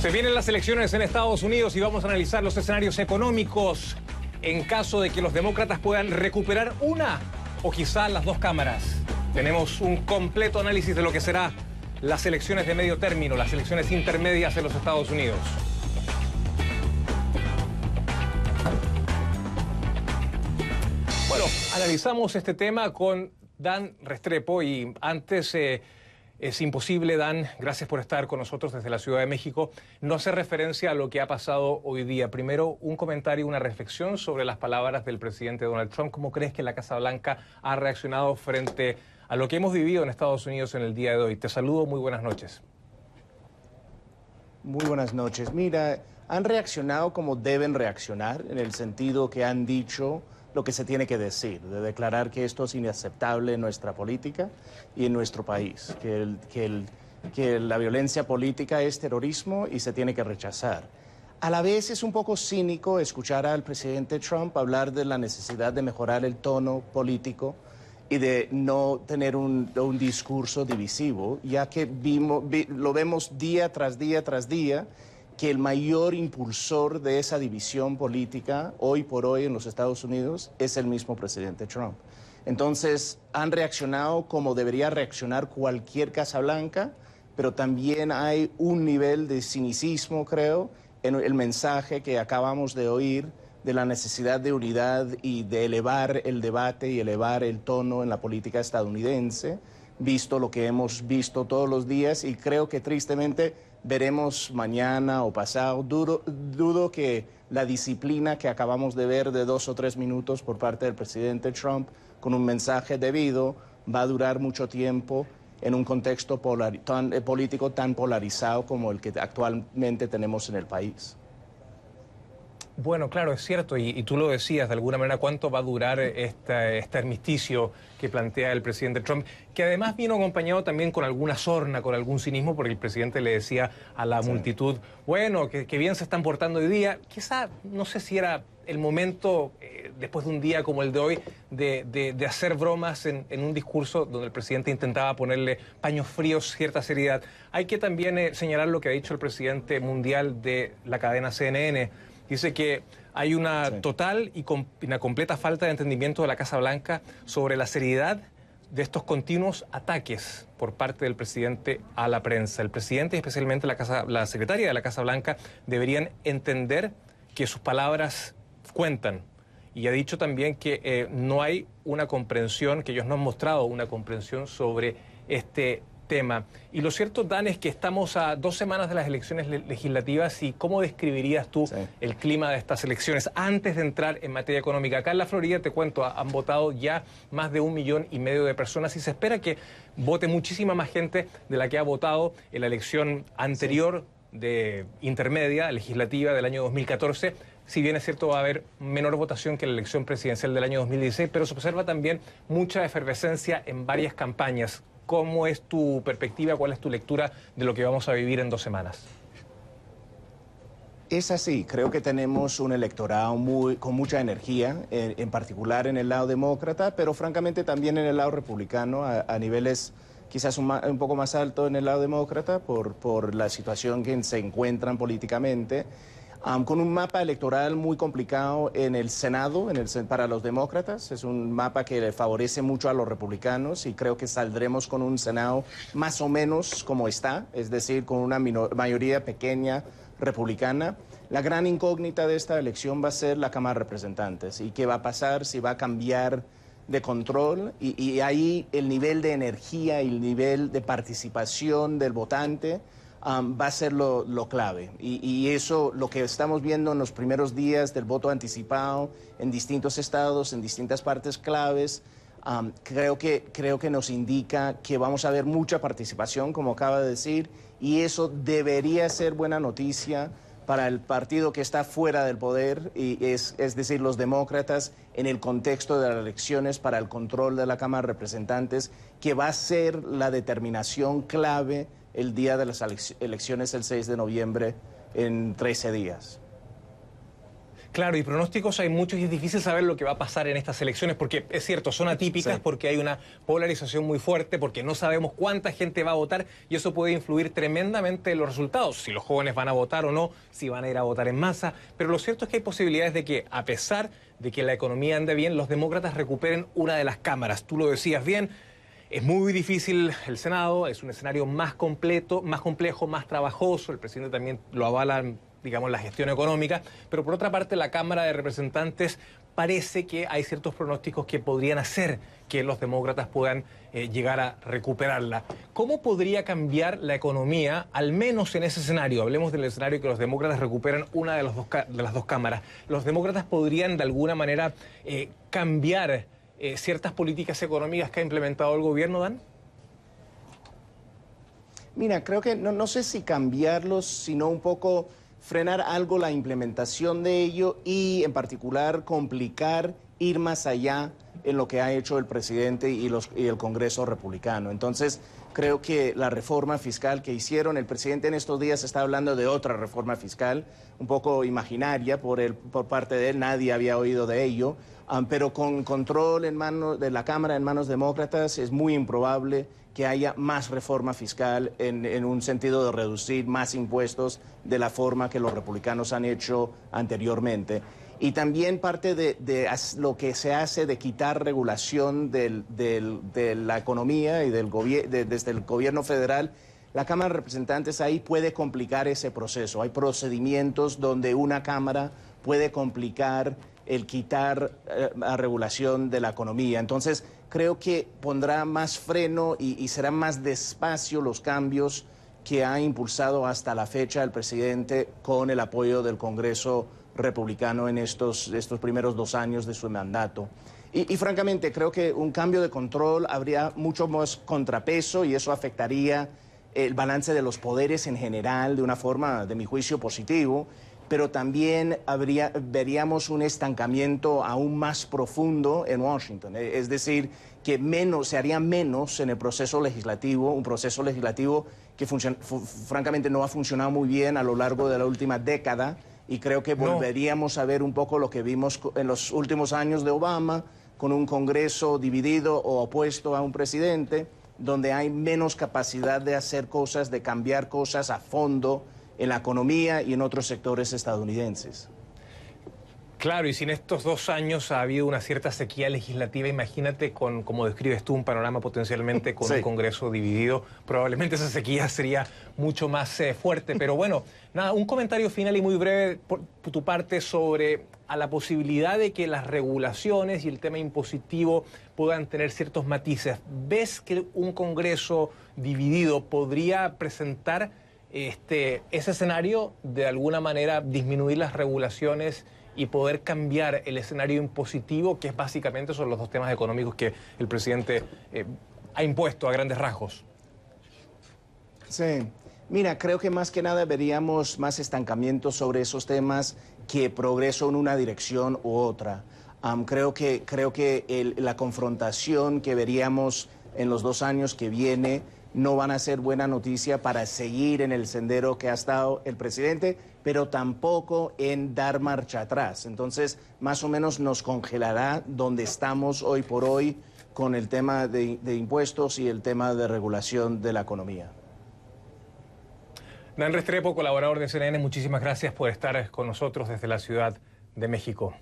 Se vienen las elecciones en Estados Unidos y vamos a analizar los escenarios económicos en caso de que los demócratas puedan recuperar una o quizá las dos cámaras. Tenemos un completo análisis de lo que será las elecciones de medio término, las elecciones intermedias en los Estados Unidos. Bueno, analizamos este tema con Dan Restrepo y antes es imposible, Dan, gracias por estar con nosotros desde la Ciudad de México, no hacer referencia a lo que ha pasado hoy día. Primero, un comentario, una reflexión sobre las palabras del presidente Donald Trump. ¿Cómo crees que la Casa Blanca ha reaccionado frente a lo que hemos vivido en Estados Unidos en el día de hoy? Te saludo, muy buenas noches. Muy buenas noches. Mira, han reaccionado como deben reaccionar, en el sentido que han dicho lo que se tiene que decir, de declarar que esto es inaceptable en nuestra política y en nuestro país, que la violencia política es terrorismo y se tiene que rechazar. A la vez es un poco cínico escuchar al presidente Trump hablar de la necesidad de mejorar el tono político y de no tener un discurso divisivo, ya que lo vemos día tras día tras día, que el mayor impulsor de esa división política hoy por hoy en los Estados Unidos es el mismo presidente Trump. Entonces, han reaccionado como debería reaccionar cualquier Casa Blanca, pero también hay un nivel de cinicismo, creo, en el mensaje que acabamos de oír de la necesidad de unidad y de elevar el debate y elevar el tono en la política estadounidense, visto lo que hemos visto todos los días, y creo que tristemente veremos mañana o pasado. Dudo que la disciplina que acabamos de ver de 2 o 3 minutos por parte del presidente Trump con un mensaje debido va a durar mucho tiempo en un contexto político tan polarizado como el que actualmente tenemos en el país. Bueno, claro, es cierto, y tú lo decías, de alguna manera, ¿cuánto va a durar este armisticio que plantea el presidente Trump? Que además vino acompañado también con alguna sorna, con algún cinismo, porque el presidente le decía a la multitud, bueno, que bien se están portando hoy día. Quizá, no sé si era el momento, después de un día como el de hoy, de hacer bromas en un discurso donde el presidente intentaba ponerle paños fríos, cierta seriedad. Hay que también señalar lo que ha dicho el presidente mundial de la cadena CNN. Dice que hay una total y una completa falta de entendimiento de la Casa Blanca sobre la seriedad de estos continuos ataques por parte del presidente a la prensa. El presidente y especialmente la secretaria de la Casa Blanca deberían entender que sus palabras cuentan. Y ha dicho también que no hay una comprensión, que ellos no han mostrado una comprensión sobre este tema. Y lo cierto, Dan, es que estamos a 2 semanas de las elecciones legislativas. ¿Y cómo describirías tú el clima de estas elecciones antes de entrar en materia económica? Acá en la Florida, te cuento, han votado ya más de 1,5 millones de personas y se espera que vote muchísima más gente de la que ha votado en la elección anterior de intermedia legislativa del año 2014. Si bien es cierto, va a haber menor votación que la elección presidencial del año 2016, pero se observa también mucha efervescencia en varias campañas. ¿Cómo es tu perspectiva, cuál es tu lectura de lo que vamos a vivir en 2 semanas? Es así, creo que tenemos un electorado con mucha energía, en particular en el lado demócrata, pero francamente también en el lado republicano, a niveles quizás un poco más alto en el lado demócrata por la situación que se encuentran políticamente. Con un mapa electoral muy complicado en el Senado para los demócratas. Es un mapa que le favorece mucho a los republicanos y creo que saldremos con un Senado más o menos como está, es decir, con una mayoría pequeña republicana. La gran incógnita de esta elección va a ser la Cámara de Representantes y qué va a pasar, si va a cambiar de control y ahí el nivel de energía y el nivel de participación del votante va a ser lo clave. Y eso, lo que estamos viendo en los primeros días del voto anticipado en distintos estados, en distintas partes claves, creo que nos indica que vamos a ver mucha participación, como acaba de decir, y eso debería ser buena noticia para el partido que está fuera del poder, y es decir, los demócratas, en el contexto de las elecciones para el control de la Cámara de Representantes, que va a ser la determinación clave el día de las elecciones el 6 de noviembre en 13 días. Claro, y pronósticos hay muchos y es difícil saber lo que va a pasar en estas elecciones porque es cierto, son atípicas, Sí. porque hay una polarización muy fuerte, porque no sabemos cuánta gente va a votar y eso puede influir tremendamente en los resultados, si los jóvenes van a votar o no, si van a ir a votar en masa, pero lo cierto es que hay posibilidades de que, a pesar de que la economía ande bien, los demócratas recuperen una de las cámaras. Tú lo decías bien. Es muy difícil el Senado, es un escenario más completo, más complejo, más trabajoso. El presidente también lo avala, digamos, la gestión económica. Pero por otra parte, la Cámara de Representantes parece que hay ciertos pronósticos que podrían hacer que los demócratas puedan llegar a recuperarla. ¿Cómo podría cambiar la economía, al menos en ese escenario? Hablemos del escenario que los demócratas recuperan una de las dos cámaras. ¿Los demócratas podrían de alguna manera cambiar ciertas políticas económicas que ha implementado el gobierno, Dan? Mira, creo que no sé si cambiarlos, sino un poco frenar algo la implementación de ello y en particular complicar, ir más allá en lo que ha hecho el presidente y el Congreso republicano. Entonces, creo que la reforma fiscal que hicieron, el presidente en estos días está hablando de otra reforma fiscal, un poco imaginaria por parte de él, nadie había oído de ello, pero con control en manos de la Cámara, en manos demócratas, es muy improbable que haya más reforma fiscal en un sentido de reducir más impuestos de la forma que los republicanos han hecho anteriormente. Y también parte de lo que se hace de quitar regulación de la economía y desde el gobierno federal, la Cámara de Representantes ahí puede complicar ese proceso. Hay procedimientos donde una Cámara puede complicar el quitar la regulación de la economía. Entonces, creo que pondrá más freno y serán más despacio los cambios que ha impulsado hasta la fecha el presidente con el apoyo del Congreso republicano en estos primeros 2 años de su mandato. Y francamente, creo que un cambio de control habría mucho más contrapeso y eso afectaría el balance de los poderes en general de una forma, de mi juicio, positivo, pero también veríamos un estancamiento aún más profundo en Washington. Es decir, que se haría menos en el proceso legislativo, un proceso legislativo que francamente no ha funcionado muy bien a lo largo de la última década, y creo que volveríamos a ver un poco lo que vimos en los últimos años de Obama, con un Congreso dividido o opuesto a un presidente, donde hay menos capacidad de hacer cosas, de cambiar cosas a fondo en la economía y en otros sectores estadounidenses. Claro, y si en estos 2 años ha habido una cierta sequía legislativa, imagínate como describes tú, un panorama potencialmente con un Congreso dividido, probablemente esa sequía sería mucho más fuerte. Pero bueno, nada, un comentario final y muy breve por tu parte sobre a la posibilidad de que las regulaciones y el tema impositivo puedan tener ciertos matices. ¿Ves que un Congreso dividido podría presentar ese escenario, de alguna manera disminuir las regulaciones y poder cambiar el escenario impositivo, que es básicamente son los 2 temas económicos que el presidente ha impuesto a grandes rasgos? Sí, mira, creo que más que nada veríamos más estancamiento sobre esos temas que progreso en una dirección u otra. Creo que la confrontación que veríamos en los 2 años que viene no van a ser buena noticia para seguir en el sendero que ha estado el presidente, pero tampoco en dar marcha atrás. Entonces, más o menos nos congelará donde estamos hoy por hoy con el tema de impuestos y el tema de regulación de la economía. Dan Restrepo, colaborador de CNN, muchísimas gracias por estar con nosotros desde la Ciudad de México.